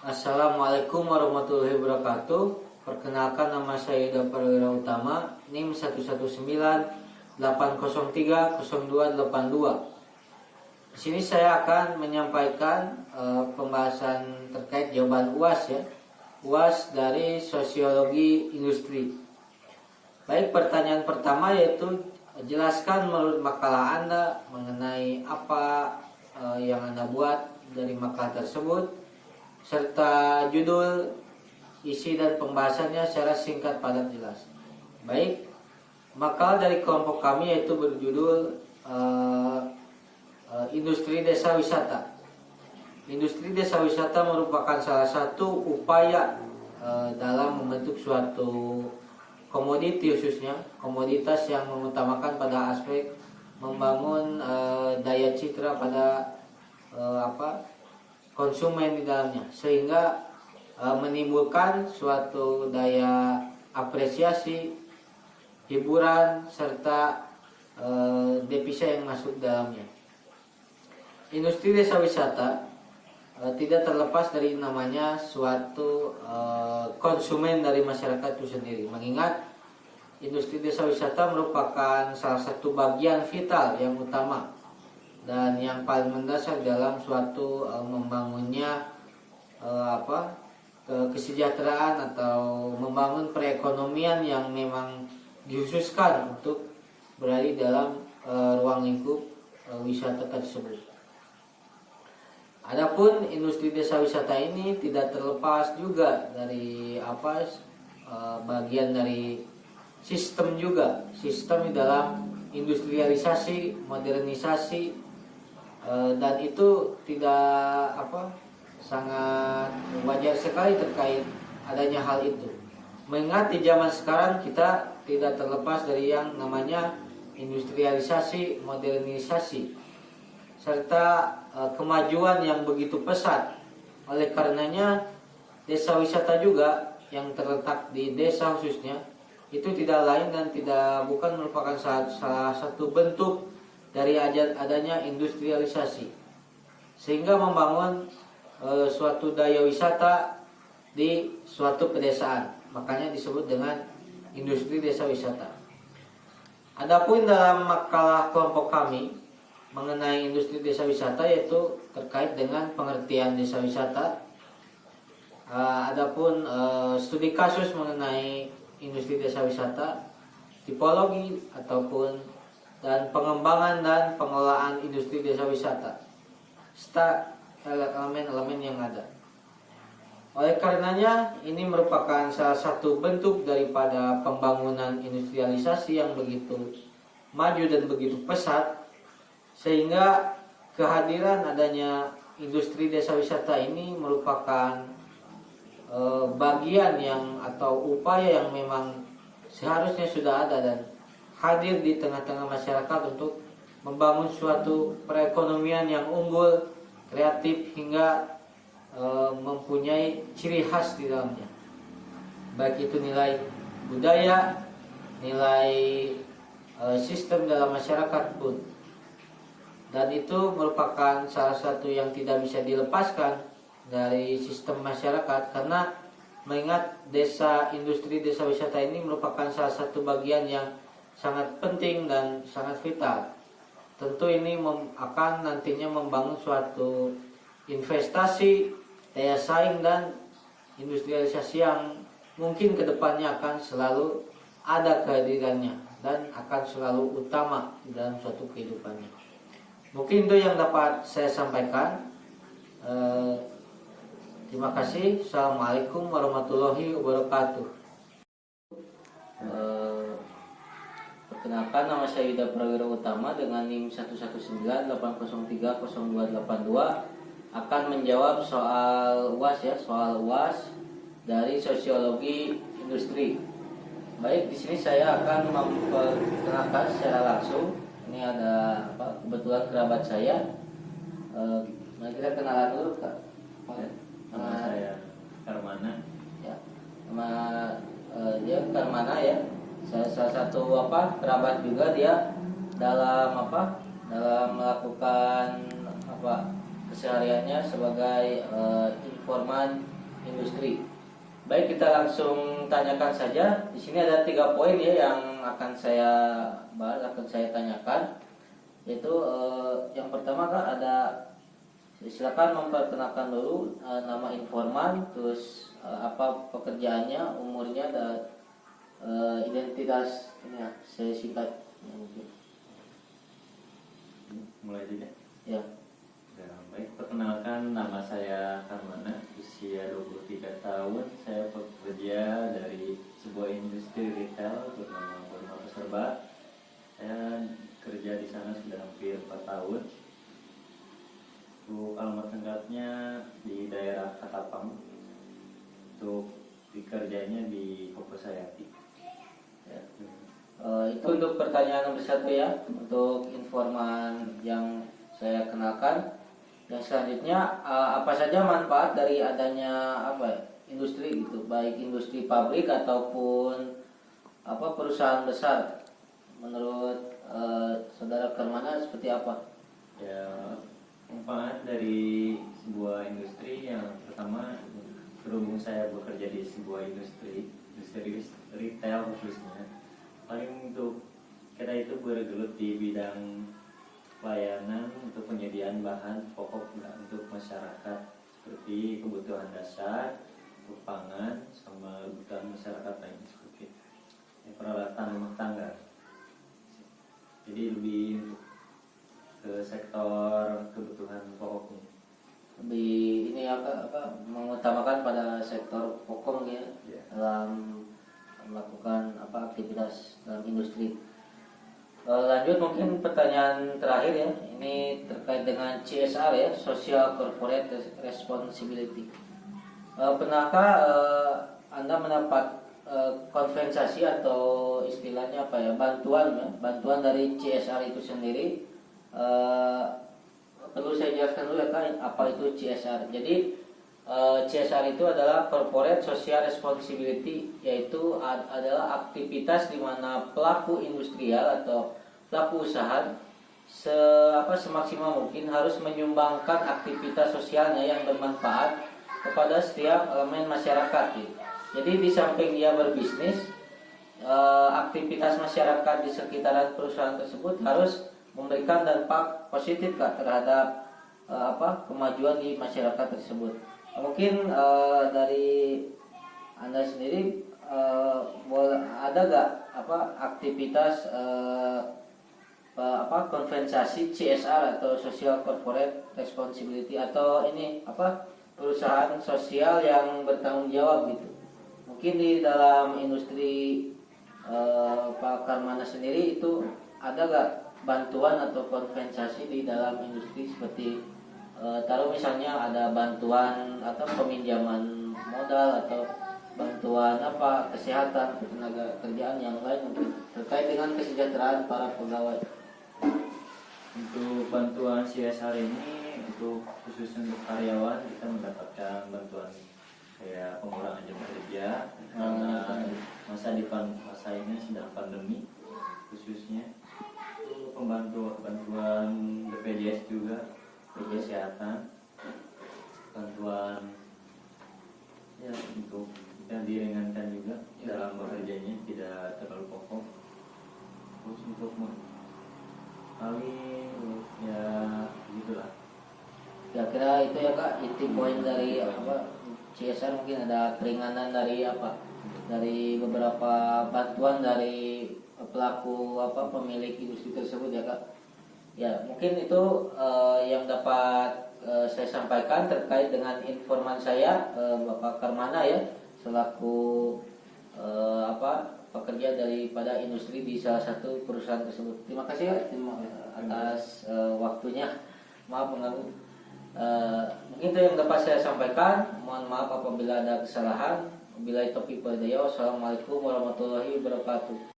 Assalamualaikum warahmatullahi wabarakatuh. Perkenalkan, nama saya Yuda Prawira Utama, NIM 11980302282. Di sini saya akan menyampaikan pembahasan terkait jawaban UAS ya. UAS dari Sosiologi Industri. Baik, pertanyaan pertama yaitu jelaskan menurut makalah Anda mengenai apa yang Anda buat dari makalah tersebut, serta judul, isi dan pembahasannya secara singkat, padat, jelas. Baik, makalah dari kelompok kami yaitu berjudul Industri Desa Wisata. Industri desa wisata merupakan salah satu upaya dalam membentuk suatu komoditi, khususnya komoditas yang mengutamakan pada aspek membangun daya citra pada konsumen di dalamnya, sehingga menimbulkan suatu daya apresiasi, hiburan, serta devisa yang masuk dalamnya. Industri desa wisata tidak terlepas dari namanya suatu konsumen dari masyarakat itu sendiri, mengingat industri desa wisata merupakan salah satu bagian vital yang utama dan yang paling mendasar dalam suatu membangunnya kesejahteraan atau membangun perekonomian yang memang dikhususkan untuk berada dalam ruang lingkup wisata tersebut. Adapun industri desa wisata ini tidak terlepas juga dari bagian dari sistem juga, sistem di dalam industrialisasi, modernisasi, dan itu tidak sangat wajar sekali terkait adanya hal itu. Mengingat di zaman sekarang kita tidak terlepas dari yang namanya industrialisasi, modernisasi, serta kemajuan yang begitu pesat. Oleh karenanya desa wisata juga yang terletak di desa khususnya itu tidak lain dan tidak bukan merupakan salah satu bentuk dari adanya industrialisasi, sehingga membangun suatu daya wisata di suatu pedesaan. Makanya disebut dengan industri desa wisata. Adapun dalam makalah kelompok kami mengenai industri desa wisata yaitu terkait dengan pengertian desa wisata. Adapun studi kasus mengenai industri desa wisata, tipologi ataupun dan pengembangan dan pengelolaan industri desa wisata, serta elemen-elemen yang ada. Oleh karenanya ini merupakan salah satu bentuk daripada pembangunan industrialisasi yang begitu maju dan begitu pesat, sehingga kehadiran adanya industri desa wisata ini merupakan bagian yang atau upaya yang memang seharusnya sudah ada dan hadir di tengah-tengah masyarakat untuk membangun suatu perekonomian yang unggul, kreatif, hingga mempunyai ciri khas di dalamnya, baik itu nilai budaya, nilai sistem dalam masyarakat pun. Dan itu merupakan salah satu yang tidak bisa dilepaskan dari sistem masyarakat, karena mengingat industri desa wisata ini merupakan salah satu bagian yang sangat penting dan sangat vital. Tentu ini akan nantinya membangun suatu investasi, daya saing, dan industrialisasi yang mungkin kedepannya akan selalu ada kehadirannya dan akan selalu utama dalam suatu kehidupannya. Mungkin itu yang dapat saya sampaikan. Terima kasih. Assalamualaikum warahmatullahi wabarakatuh. Perkenalkan, nama saya Yuda Prawira Utama dengan NIM 11980302282 akan menjawab soal UAS ya, soal UAS dari Sosiologi Industri. Baik, di sini saya akan memperkenalkan secara langsung. Ini ada kebetulan kerabat saya. Mari kita kenalan dulu, Kak. Nama saya Karmana. Ya, nama dia Karmana ya. Saya salah satu kerabat juga dia dalam dalam melakukan kesehariannya sebagai informan industri. Baik, kita langsung tanyakan saja. Di sini ada 3 poin ya yang akan saya bahas, akan saya tanyakan. Yaitu yang pertama Kak, ada, silakan memperkenalkan dulu nama informan, terus apa pekerjaannya, umurnya, dan identitas ini ya, saya singkat mungkin. Mulai juga. Ya. Ya, baik, perkenalkan, nama saya Karmana, usia 23 tahun. Saya bekerja dari sebuah industri retail bernama Borma Serba. Saya kerja di sana sudah hampir 4 tahun. Untuk alamat lengkapnya di daerah Katapang. Untuk dikerjanya di Koposayati. Ya. Itu untuk pertanyaan nomor 1 ya, untuk informan yang saya kenalkan. Yang selanjutnya, apa saja manfaat dari adanya industri gitu, baik industri pabrik ataupun perusahaan besar, menurut saudara Karmana seperti apa? Ya, manfaat dari sebuah industri yang pertama, berhubung saya bekerja di sebuah industri retail khususnya, paling untuk kita itu bergelut di bidang pelayanan untuk penyediaan bahan pokok untuk masyarakat, seperti kebutuhan dasar, untuk pangan, sama kebutuhan masyarakat lain seperti peralatan rumah tangga. Jadi lebih untuk ke sektor kebutuhan pokoknya. Lebih ini mengutamakan pada sektor pokok ya, dalam melakukan aktivitas dalam industri. Lanjut mungkin pertanyaan terakhir ya, ini terkait dengan CSR ya, Social Corporate Responsibility. Pernahkah Anda mendapat kompensasi atau istilahnya bantuan dari CSR itu sendiri? Perlu saya jelaskan dulu ya Kak, apa itu CSR. Jadi CSR itu adalah Corporate Social Responsibility, yaitu adalah aktivitas di mana pelaku industrial atau pelaku usaha semaksimal mungkin harus menyumbangkan aktivitas sosialnya yang bermanfaat kepada setiap elemen masyarakat. Jadi di samping dia berbisnis, aktivitas masyarakat di sekitaran perusahaan tersebut harus memberikan dampak positif Kak, terhadap kemajuan di masyarakat tersebut. Mungkin dari Anda sendiri ada gak aktivitas kompensasi CSR atau Social Corporate Responsibility, atau ini perusahaan sosial yang bertanggung jawab gitu? Mungkin di dalam industri Pak Karmana sendiri itu ada gak bantuan atau kompensasi di dalam industri, seperti taruh misalnya ada bantuan atau peminjaman modal atau bantuan kesehatan, tenaga kerjaan yang lain mungkin terkait dengan kesejahteraan para pegawai. Untuk bantuan CSR ini, untuk khusus untuk karyawan, kita mendapatkan bantuan kayak pengurangan jam kerja karena masa ini sedang pandemi, khususnya itu bantuan BPJS juga, kesehatan, bantuan ya untuk kita diringankan juga dalam bekerjanya, tidak terlalu pokok. Terus untuk paling ya gitulah. Kira-kira itu ya Kak, inti poin dari CSR. Mungkin ada keringanan dari dari beberapa bantuan dari pelaku pemilik industri tersebut ya Kak. Ya mungkin itu yang dapat saya sampaikan terkait dengan informan saya, Bapak Karmana ya, selaku pekerja daripada industri di salah satu perusahaan tersebut. Terima kasih ya atas waktunya. Maaf mengganggu. Mungkin itu yang dapat saya sampaikan. Mohon maaf apabila ada kesalahan. Wabillahi taufiq wal hidayah. Wassalamualaikum warahmatullahi wabarakatuh.